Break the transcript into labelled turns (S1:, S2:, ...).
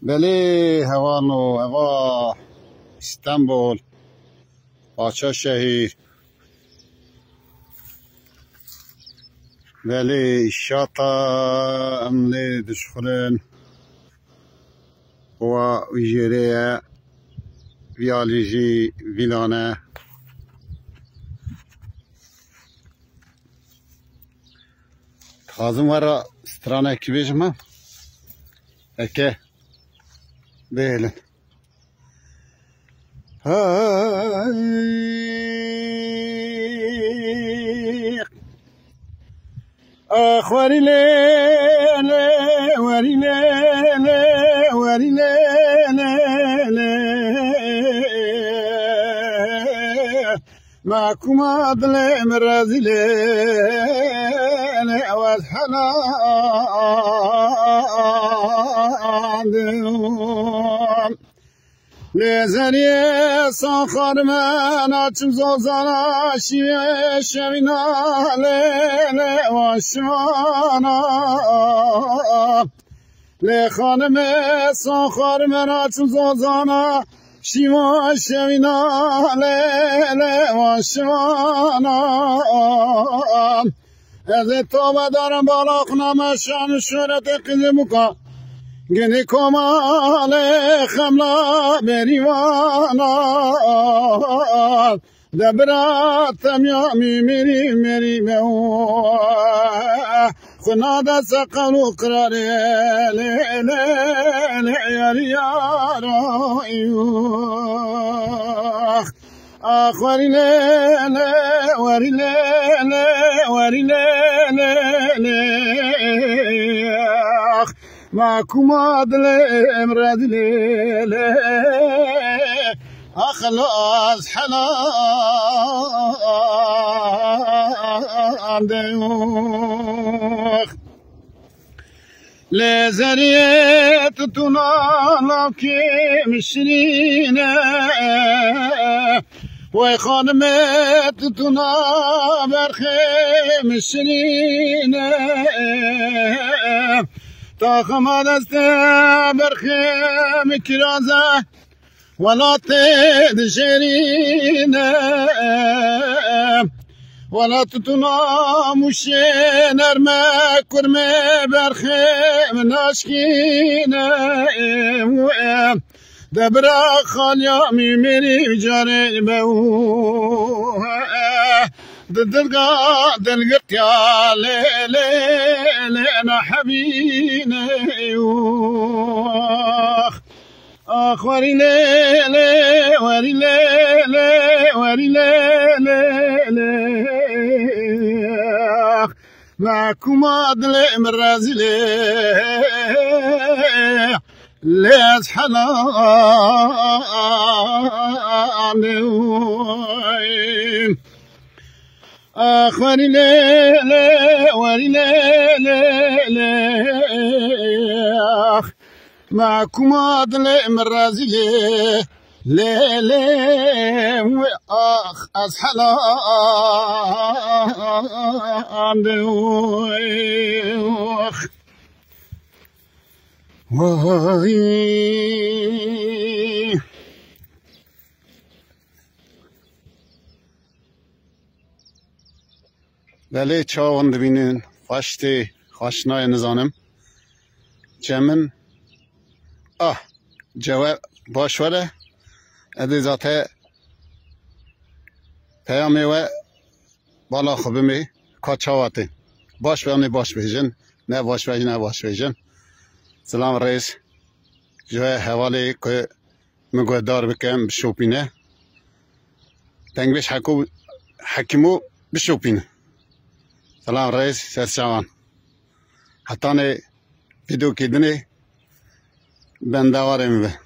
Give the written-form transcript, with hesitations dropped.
S1: بله هوانو هوا استانبول پاچا شهیر بله شاطا امني دشخلن و ویجیریا ویالیجی ویلانه خازم ورا سترانه کی بیجم اکه بهلن اخواري ليلة وري ليلة وري ليلة معكم عدل مرازي ليلة واسحنا لزرية صخر من أتم زوزانا شوينا ليلة وشوانا لخانم صخر من أتم زوزانا شوينا ليلة وشوانا إذا توبة دارم بالاخنا مشان شورت قدمك گنی کمال خملا بریوانا دبراتم یا میری مو خنادا سقلو قراری لیاری یارا ایوخ آخواری لیلی واری لیلی واری لیلی معكم عدل امراد ليلة أخلاص حلال ديوخ لزرية تنالك مشرينة وخانمت تنابر خيم مشرينة تاخم دست برخیم کرازه ولا تدشرینه ولا تتناموش نرمه کرمه برخیم ناشکینه دبرا خالیا میری جاره بهو دلقت يا ليلي انا حبيني اخ وري ليلي وري ليلي وري ليلي معكم عدل مرازلي ليش حلال أخواني ليلي وري ليلي معكم عدل مرازي ليلي أخ أزحلا بله چاوند بینن خوشتی خوشنای نزانم جمن جواب باش وره ادی ذاته پیامی و بالا خوبمی که چاواتی باش بیانی باش بیجن نه باش بیجن نه باش بیجن سلام رئیس جوه حوالی که مگوه دار بکم بشوپینه تنگویش حکیمو بشوپینه سلام رئیس سرشاوان حتانه ویدیو کردنی بندوارم